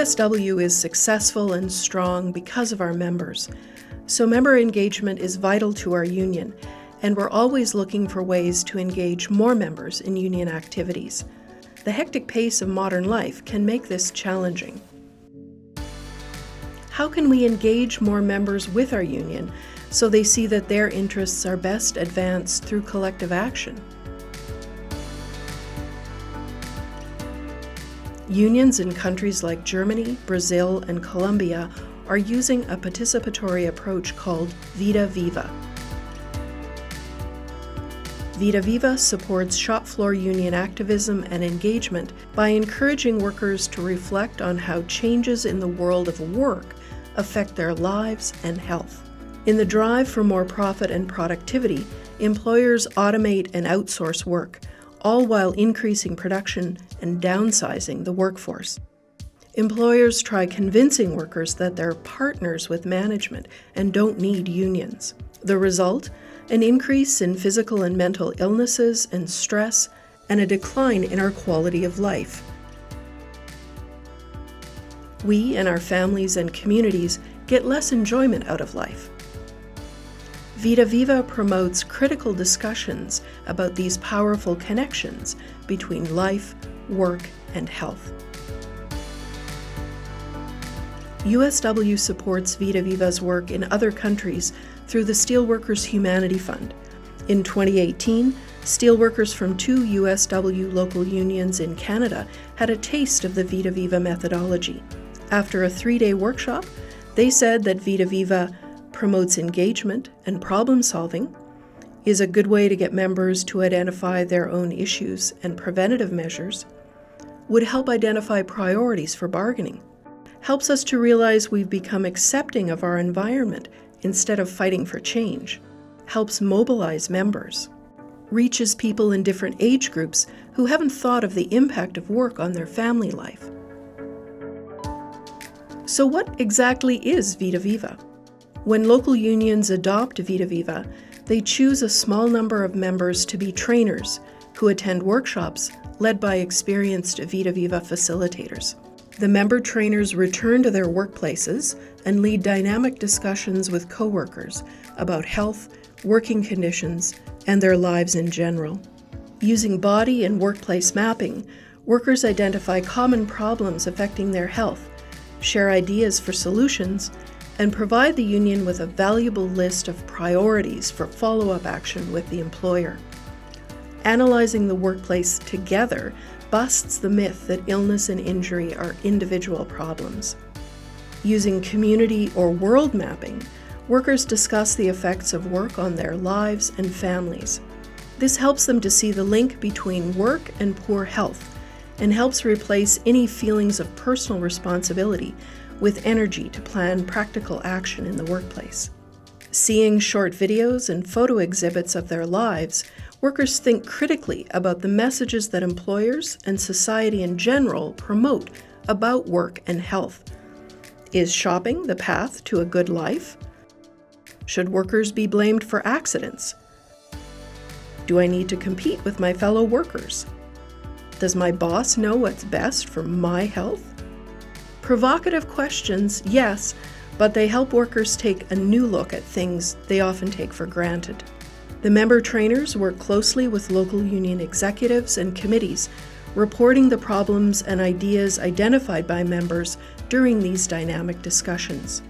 USW is successful and strong because of our members. So member engagement is vital to our union, and we're always looking for ways to engage more members in union activities. The hectic pace of modern life can make this challenging. How can we engage more members with our union so they see that their interests are best advanced through collective action? Unions in countries like Germany, Brazil, and Colombia are using a participatory approach called VidaViva. VidaViva supports shop floor union activism and engagement by encouraging workers to reflect on how changes in the world of work affect their lives and health. In the drive for more profit and productivity, employers automate and outsource work, all while increasing production and downsizing the workforce. Employers try convincing workers that they're partners with management and don't need unions. The result? An increase in physical and mental illnesses and stress, and a decline in our quality of life. We and our families and communities get less enjoyment out of life. VidaViva promotes critical discussions about these powerful connections between life, work, and health. USW supports VidaViva's work in other countries through the Steelworkers Humanity Fund. In 2018, steelworkers from 2 USW local unions in Canada had a taste of the VidaViva methodology. After a 3-day workshop, they said that VidaViva promotes engagement and problem solving, is a good way to get members to identify their own issues and preventative measures, would help identify priorities for bargaining, helps us to realize we've become accepting of our environment instead of fighting for change, helps mobilize members, reaches people in different age groups who haven't thought of the impact of work on their family life. So what exactly is VidaViva? When local unions adopt VidaViva, they choose a small number of members to be trainers who attend workshops led by experienced VidaViva facilitators. The member trainers return to their workplaces and lead dynamic discussions with coworkers about health, working conditions, and their lives in general. Using body and workplace mapping, workers identify common problems affecting their health, share ideas for solutions, and provide the union with a valuable list of priorities for follow-up action with the employer. Analyzing the workplace together busts the myth that illness and injury are individual problems. Using community or world mapping, workers discuss the effects of work on their lives and families. This helps them to see the link between work and poor health, and helps replace any feelings of personal responsibility with energy to plan practical action in the workplace. Seeing short videos and photo exhibits of their lives, workers think critically about the messages that employers and society in general promote about work and health. Is shopping the path to a good life? Should workers be blamed for accidents? Do I need to compete with my fellow workers? Does my boss know what's best for my health? Provocative questions, yes, but they help workers take a new look at things they often take for granted. The member trainers work closely with local union executives and committees, reporting the problems and ideas identified by members during these dynamic discussions.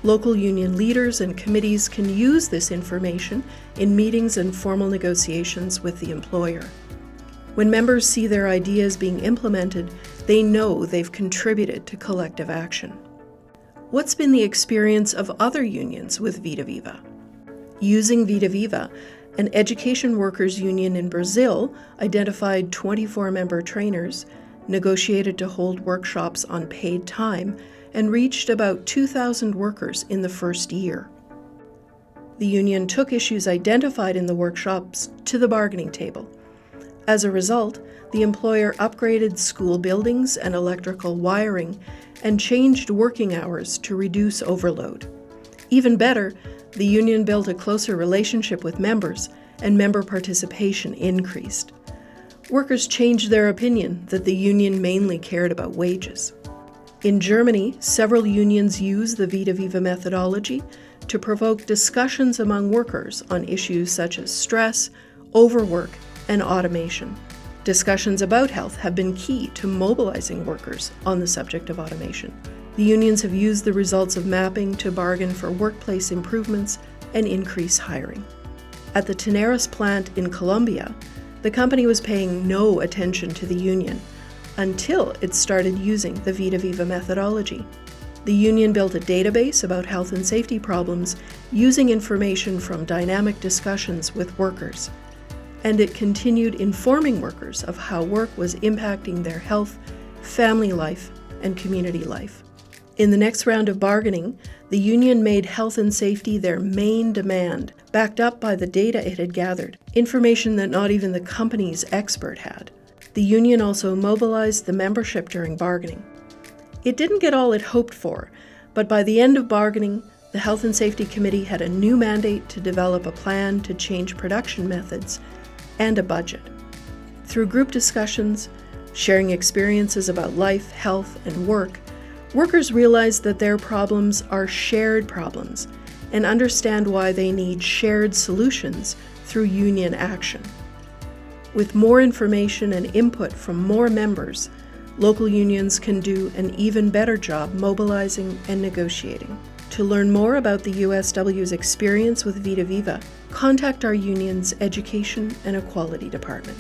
Local union leaders and committees can use this information in meetings and formal negotiations with the employer. When members see their ideas being implemented, they know they've contributed to collective action. What's been the experience of other unions with VidaViva? Using VidaViva, an education workers union in Brazil identified 24 member trainers, negotiated to hold workshops on paid time, and reached about 2,000 workers in the first year. The union took issues identified in the workshops to the bargaining table. As a result, the employer upgraded school buildings and electrical wiring and changed working hours to reduce overload. Even better, the union built a closer relationship with members, and member participation increased. Workers changed their opinion that the union mainly cared about wages. In Germany, several unions use the VidaViva methodology to provoke discussions among workers on issues such as stress, overwork, and automation. Discussions about health have been key to mobilizing workers on the subject of automation. The unions have used the results of mapping to bargain for workplace improvements and increase hiring. At the Tenaris plant in Colombia, the company was paying no attention to the union until it started using the VidaViva methodology. The union built a database about health and safety problems using information from dynamic discussions with workers, and it continued informing workers of how work was impacting their health, family life, and community life. In the next round of bargaining, the union made health and safety their main demand, backed up by the data it had gathered, information that not even the company's expert had. The union also mobilized the membership during bargaining. It didn't get all it hoped for, but by the end of bargaining, the Health and Safety Committee had a new mandate to develop a plan to change production methods and a budget. Through group discussions, sharing experiences about life, health, and work, workers realize that their problems are shared problems and understand why they need shared solutions through union action. With more information and input from more members, local unions can do an even better job mobilizing and negotiating. To learn more about the USW's experience with VidaViva, contact our union's Education and Equality Department.